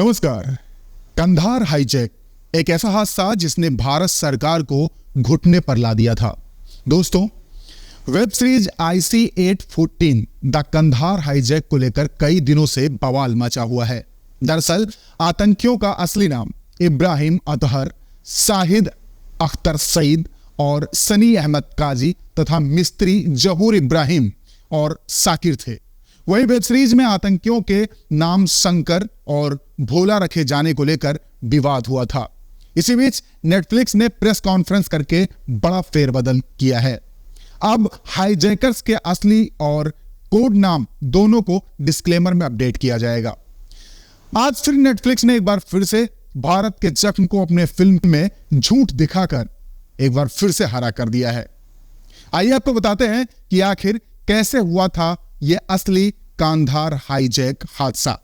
नमस्कार। कंधार हाईजैक एक ऐसा हादसा जिसने भारत सरकार को घुटने पर ला दिया था। दोस्तों, web series IC-814 the Kandahar hijack को लेकर कई दिनों से बवाल मचा हुआ है। दरअसल आतंकियों का असली नाम इब्राहिम अतहर, शाहिद अख्तर सईद और सनी अहमद काजी तथा मिस्त्री जहूर इब्राहिम और साकिर थे। वही वेब सीरीज में आतंकियों के नाम शंकर और भोला रखे जाने को लेकर विवाद हुआ था। इसी बीच नेटफ्लिक्स ने प्रेस कॉन्फ्रेंस करके बड़ा फेरबदल किया है। अब हाईजैकर्स के असली और कोड नाम दोनों को डिस्क्लेमर में अपडेट किया जाएगा। आज फिर नेटफ्लिक्स ने एक बार फिर से भारत के जख्म को अपने फिल्म में झूठ दिखाकर एक बार फिर से हरा कर दिया है। आइए आपको बताते हैं कि आखिर कैसे हुआ था यह असली कंधार हाईजैक हादसा।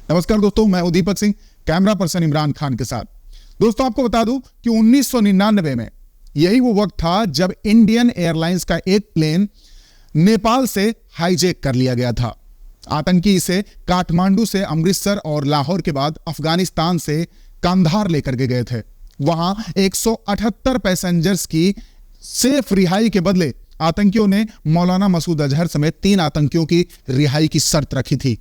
नमस्कार दोस्तों, मैं हूं दीपक सिंह, कैमरा पर्सन इमरान खान के साथ। दोस्तों, आपको बता दूं कि 1999 में यही वो वक्त था जब इंडियन एयरलाइंस का एक प्लेन नेपाल से हाईजैक कर लिया गया था। आतंकी इसे काठमांडू से अमृतसर और लाहौर के बाद अफगानिस्तान से कंधार लेकर के गए थे। वहां 178 पैसेंजर्स की सेफ रिहाई के बदले आतंकियों ने मौलाना मसूद अजहर समेत 3 आतंकियों की रिहाई की शर्त रखी थी।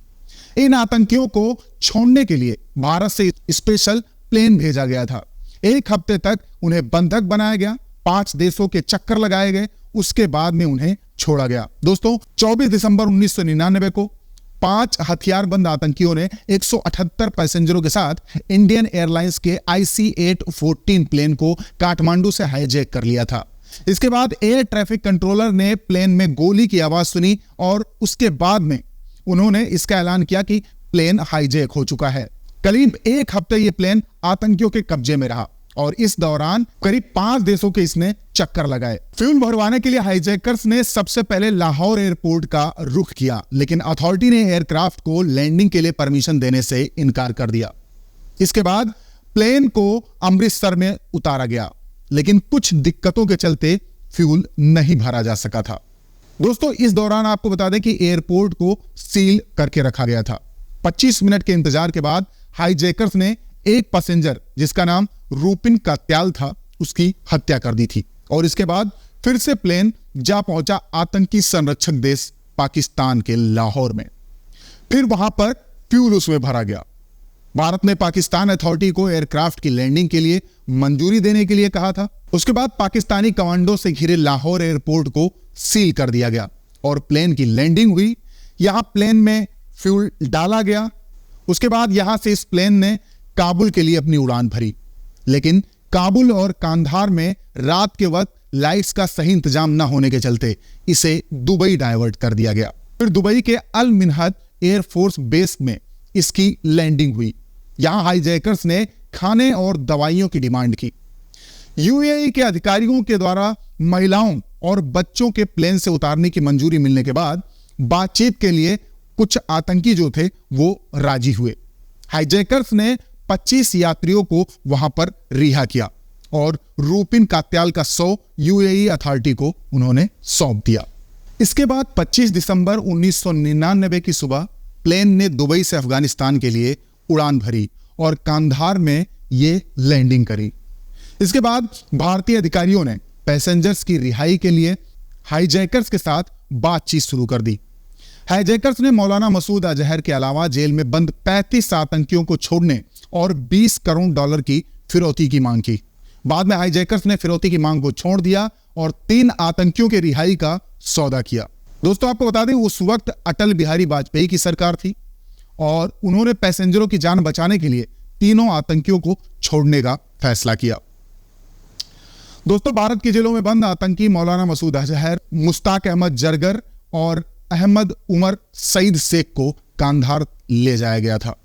इन आतंकियों को छोड़ने के लिए भारत से स्पेशल प्लेन भेजा गया था। एक हफ्ते तक उन्हें बंधक बनाया गया, 5 देशों के चक्कर लगाए गए, उसके बाद में उन्हें छोड़ा गया। दोस्तों, 24 दिसंबर 1999 को 5 हथियारबंद आतंकियों ने 178 पैसेंजरों के साथ इंडियन एयरलाइंस के IC-814 प्लेन को काठमांडू से हाईजैक कर लिया था। इसके बाद एयर ट्रैफिक कंट्रोलर ने प्लेन में गोली की आवाज सुनी और उसके बाद में उन्होंने इसका ऐलान किया कि प्लेन हाईजैक हो चुका है। करीब एक हफ्ते यह प्लेन आतंकियों के कब्जे में रहा और इस दौरान करीब 5 देशों के इसने चक्कर लगाए। फ्यूल भरवाने के लिए हाईजैकर्स ने सबसे पहले लाहौर एयरपोर्ट का रुख किया, लेकिन अथॉरिटी ने एयरक्राफ्ट को लैंडिंग के लिए परमिशन देने से इनकार कर दिया। इसके बाद प्लेन को अमृतसर में उतारा गया, लेकिन कुछ दिक्कतों के चलते फ्यूल नहीं भरा जा सका था। दोस्तों, इस दौरान आपको बता दें कि एयरपोर्ट को सील करके रखा गया था। 25 मिनट के इंतजार के बाद हाईजैकर्स ने एक पैसेंजर जिसका नाम रूपिन कात्याल था उसकी हत्या कर दी थी और इसके बाद फिर से प्लेन जा पहुंचा आतंकी संरक्षक देश पाकिस्तान के लाहौर में। फिर वहां पर फ्यूल उसमें भरा गया। भारत ने पाकिस्तान अथॉरिटी को एयरक्राफ्ट की लैंडिंग के लिए मंजूरी देने के लिए कहा था। उसके बाद पाकिस्तानी कमांडो से घिरे लाहौर एयरपोर्ट को सील कर दिया गया और प्लेन की लैंडिंग हुई। यहां प्लेन में फ्यूल डाला गया। उसके बाद यहां से इस प्लेन ने काबुल के लिए अपनी उड़ान भरी, लेकिन काबुल और कांधार में रात के वक्त लाइट्स का सही इंतजाम न होने के चलते इसे दुबई डाइवर्ट कर दिया गया। फिर दुबई के अल मिन्हद एयरफोर्स बेस में इसकी लैंडिंग हुई। यहां हाईजैकर्स ने खाने और दवाइयों की डिमांड की। UAE के अधिकारियों के द्वारा महिलाओं और बच्चों के प्लेन से उतारने की मंजूरी मिलने के बाद बातचीत के लिए कुछ आतंकी जो थे वो राजी हुए। हाईजैकर्स ने 25 यात्रियों को वहां पर रिहा किया और रूपिन कात्याल का 100 UAE अथॉरिटी को उन्होंने सौंप दिया। इसके बाद 25 दिसंबर 1999 की सुबह प्लेन ने दुबई से अफगानिस्तान के लिए उड़ान भरी और कंधार में ये लैंडिंग करी। इसके बाद भारतीय अधिकारियों ने पैसेंजर्स की रिहाई के लिए हाईजैकर्स के साथ बातचीत शुरू कर दी। हाईजैकर्स ने मौलाना मसूद अजहर के अलावा जेल में बंद 35 आतंकियों को छोड़ने और 20 करोड़ डॉलर की फिरौती की मांग की। बाद में हाईजैकर्स ने फिरौती की मांग को छोड़ दिया और 3 आतंकियों के रिहाई का सौदा किया। दोस्तों, आपको बता दें उस वक्त अटल बिहारी वाजपेयी की सरकार थी और उन्होंने पैसेंजरों की जान बचाने के लिए तीनों आतंकियों को छोड़ने का फैसला किया। दोस्तों, भारत की जेलों में बंद आतंकी मौलाना मसूद अजहर, मुश्ताक अहमद जरगर और अहमद उमर सईद शेख को कंधार ले जाया गया था।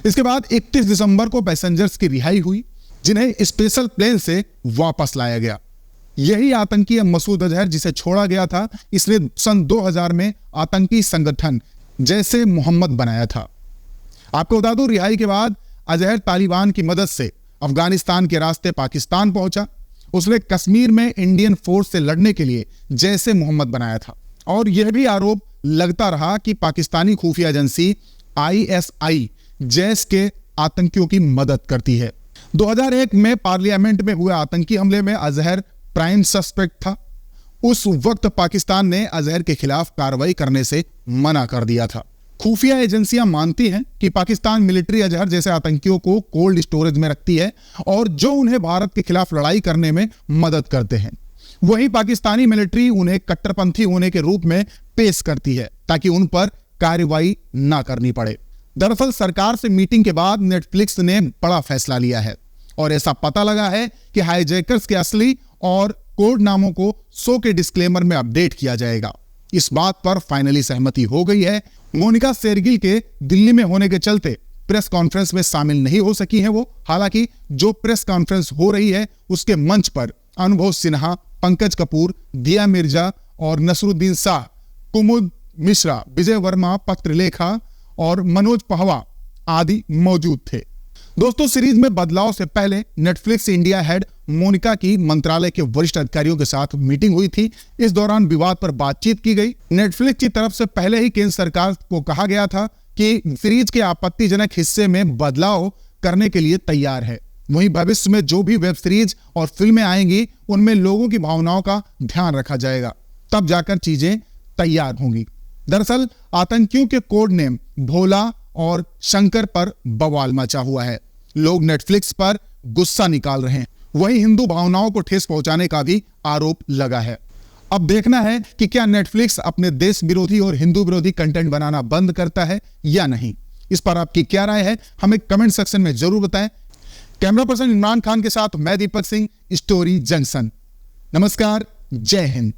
इसके बाद 31 दिसंबर को पैसेंजर्स की रिहाई हुई, जिन्हें स्पेशल प्लेन से वापस लाया गया। यही आतंकी मसूद अजहर जिसे छोड़ा गया था, इसने सन 2000 में आतंकी संगठन जैसे मोहम्मद बनाया था। आपको बता दूं, रिहाई के बाद अजहर तालिबान की मदद से अफगानिस्तान के रास्ते पाकिस्तान पहुंचा। उसने कश्मीर में इंडियन फोर्स से लड़ने के लिए जैसे मोहम्मद बनाया था और यह भी आरोप लगता रहा कि पाकिस्तानी खुफिया एजेंसी ISI जैश के आतंकियों की मदद करती है। 2001 में पार्लियामेंट में हुए आतंकी हमले में अजहर प्राइम सस्पेक्ट था। उस वक्त पाकिस्तान ने अजहर के खिलाफ कार्रवाई करने से मना कर दिया था। खुफिया एजेंसियां मानती हैं कि पाकिस्तान मिलिट्री अजहर जैसे आतंकियों को कोल्ड स्टोरेज में रखती है और जो उन्हें भारत के खिलाफ लड़ाई करने में मदद करते हैं, वहीं पाकिस्तानी मिलिट्री उन्हें कट्टरपंथी होने के रूप में पेश करती है ताकि उन पर कार्रवाई ना करनी पड़े। दरअसल सरकार से मीटिंग के बाद नेटफ्लिक्स ने बड़ा फैसला लिया है और ऐसा पता लगा है कि हाईजैकर्स के असली और कोड नामों को शो के डिस्क्लेमर में अपडेट किया जाएगा। इस बात पर फाइनली सहमति हो गई है। मोनिका शेरगिल के दिल्ली में होने के चलते प्रेस कॉन्फ्रेंस में शामिल नहीं हो सकी हैं वो। हालांकि जो प्रेस कॉन्फ्रेंस हो रही है उसके मंच पर अनुभव सिन्हा, पंकज कपूर, दिया मिर्जा और नसरुद्दीन शाह, कुमुद मिश्रा, विजय वर्मा, पत्रलेखा और मनोज पहवा आदि मौजूद थे। दोस्तों, सीरीज में बदलाव से पहले नेटफ्लिक्स इंडिया हेड मोनिका की मंत्रालय के वरिष्ठ अधिकारियों के साथ मीटिंग हुई थी। इस दौरान विवाद पर बातचीत की गई। नेटफ्लिक्स की तरफ से पहले ही केंद्र सरकार को कहा गया था कि सीरीज के आपत्तिजनक हिस्से में बदलाव करने के लिए तैयार है। वहीं भविष्य में जो भी वेब सीरीज और फिल्में आएंगी उनमें लोगों की भावनाओं का ध्यान रखा जाएगा, तब जाकर चीजें तैयार होंगी। दरअसल आतंकियों के कोड नेम भोला और शंकर पर बवाल मचा हुआ है। लोग नेटफ्लिक्स पर गुस्सा निकाल रहे हैं। वहीं हिंदू भावनाओं को ठेस पहुंचाने का भी आरोप लगा है। अब देखना है कि क्या नेटफ्लिक्स अपने देश विरोधी और हिंदू विरोधी कंटेंट बनाना बंद करता है या नहीं। इस पर आपकी क्या राय है, हमें कमेंट सेक्शन में जरूर बताएं। कैमरा पर्सन इमरान खान के साथ मैं दीपक सिंह, स्टोरी जंक्शन। नमस्कार, जय हिंद।